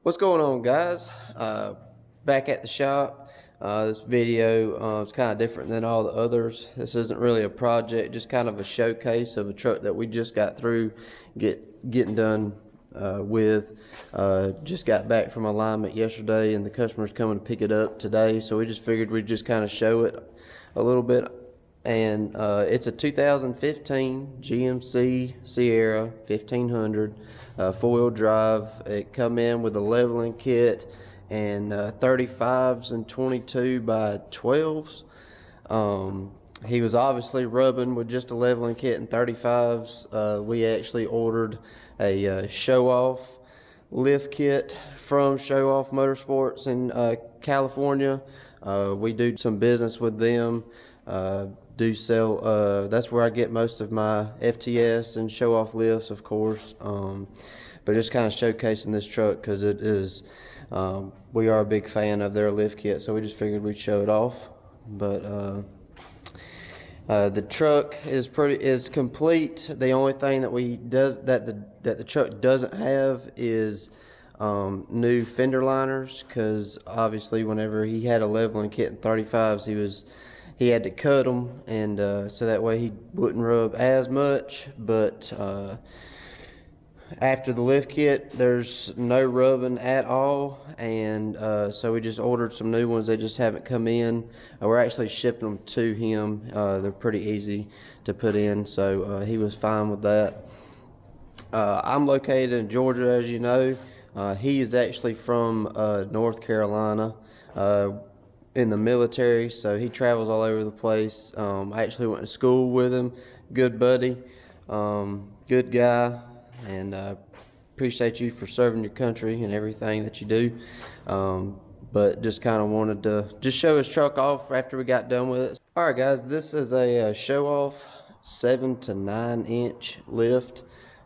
What's going on, guys? Back at the shop. This video is kind of different than all the others. This isn't really a project, just kind of a showcase of a truck that we just got through getting done with. Just got back from alignment yesterday, and the customer's coming to pick it up today, so we just figured we'd just kind of show it a little bit. And it's a 2015 GMC Sierra 1500 four-wheel drive. It come in with a leveling kit and 35s and 22 by 12s. He was obviously rubbing with just a leveling kit and 35s. We actually ordered a Showoff Lift Kit from Showoff Motorsports in California. We do some business with them. Do sell, that's where I get most of my FTS and Showoff lifts, of course. But just kind of showcasing this truck because it is, we are a big fan of their lift kit, so we just figured we'd show it off. But the truck is complete. The only thing that the truck doesn't have is new fender liners, because obviously whenever he had a leveling kit in 35s, he had to cut them, and so that way he wouldn't rub as much. But after the lift kit, there's no rubbing at all, and so we just ordered some new ones. They just haven't come in. We're actually shipping them to him. They're pretty easy to put in, so he was fine with that. I'm located in Georgia, as you know. He is actually from North Carolina. In the military, so he travels all over the place. I actually went to school with him. Good buddy, good guy, and appreciate you for serving your country and everything that you do. But just kind of wanted to just show his truck off after we got done with it. All right, guys, this is a Showoff 7 to 9 inch lift.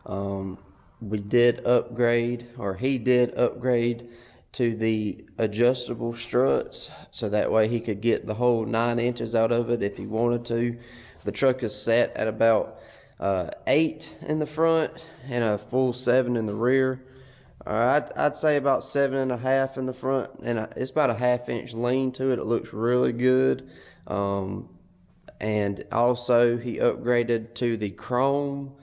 We did upgrade, or he did upgrade, to the adjustable struts, so that way he could get the whole 9 inches out of it if he wanted to. The truck is set at about 8 in the front and a full 7 in the rear. I'd say about 7.5 in the front, and it's about a 1/2 inch lean to it. It looks really good. And also he upgraded to the chrome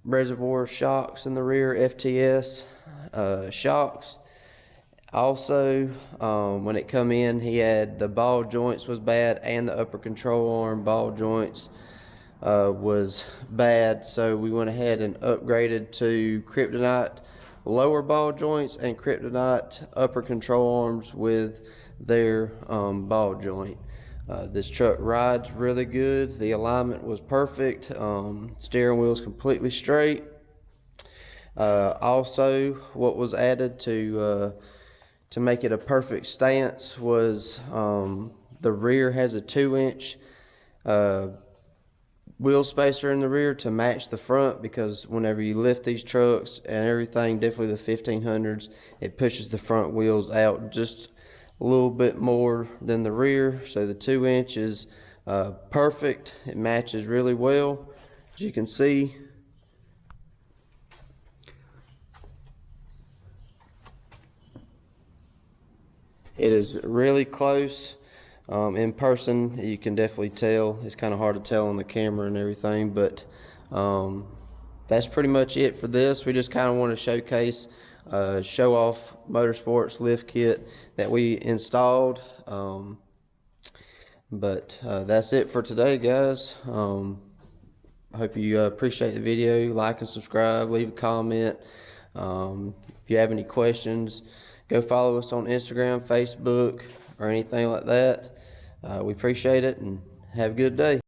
reservoir shocks in the rear, FTS Shocks. Also, when it come in, he had the ball joints was bad, and the upper control arm ball joints was bad, so we went ahead and upgraded to Kryptonite lower ball joints and Kryptonite upper control arms with their ball joint. This truck rides really good. The alignment was perfect. Steering wheel is completely straight. Also, what was added to make it a perfect stance was the rear has a 2-inch wheel spacer in the rear to match the front, because whenever you lift these trucks and everything, definitely the 1500s, it pushes the front wheels out just a little bit more than the rear. So the 2-inch is perfect. It matches really well, as you can see. It is really close. In person, you can definitely tell. It's kind of hard to tell on the camera and everything, but that's pretty much it for this. We just kind of want to showcase Showoff Motorsports lift kit that we installed. But that's it for today, guys. I hope you appreciate the video. Like and subscribe, leave a comment. If you have any questions, go follow us on Instagram, Facebook, or anything like that. We appreciate it, and have a good day.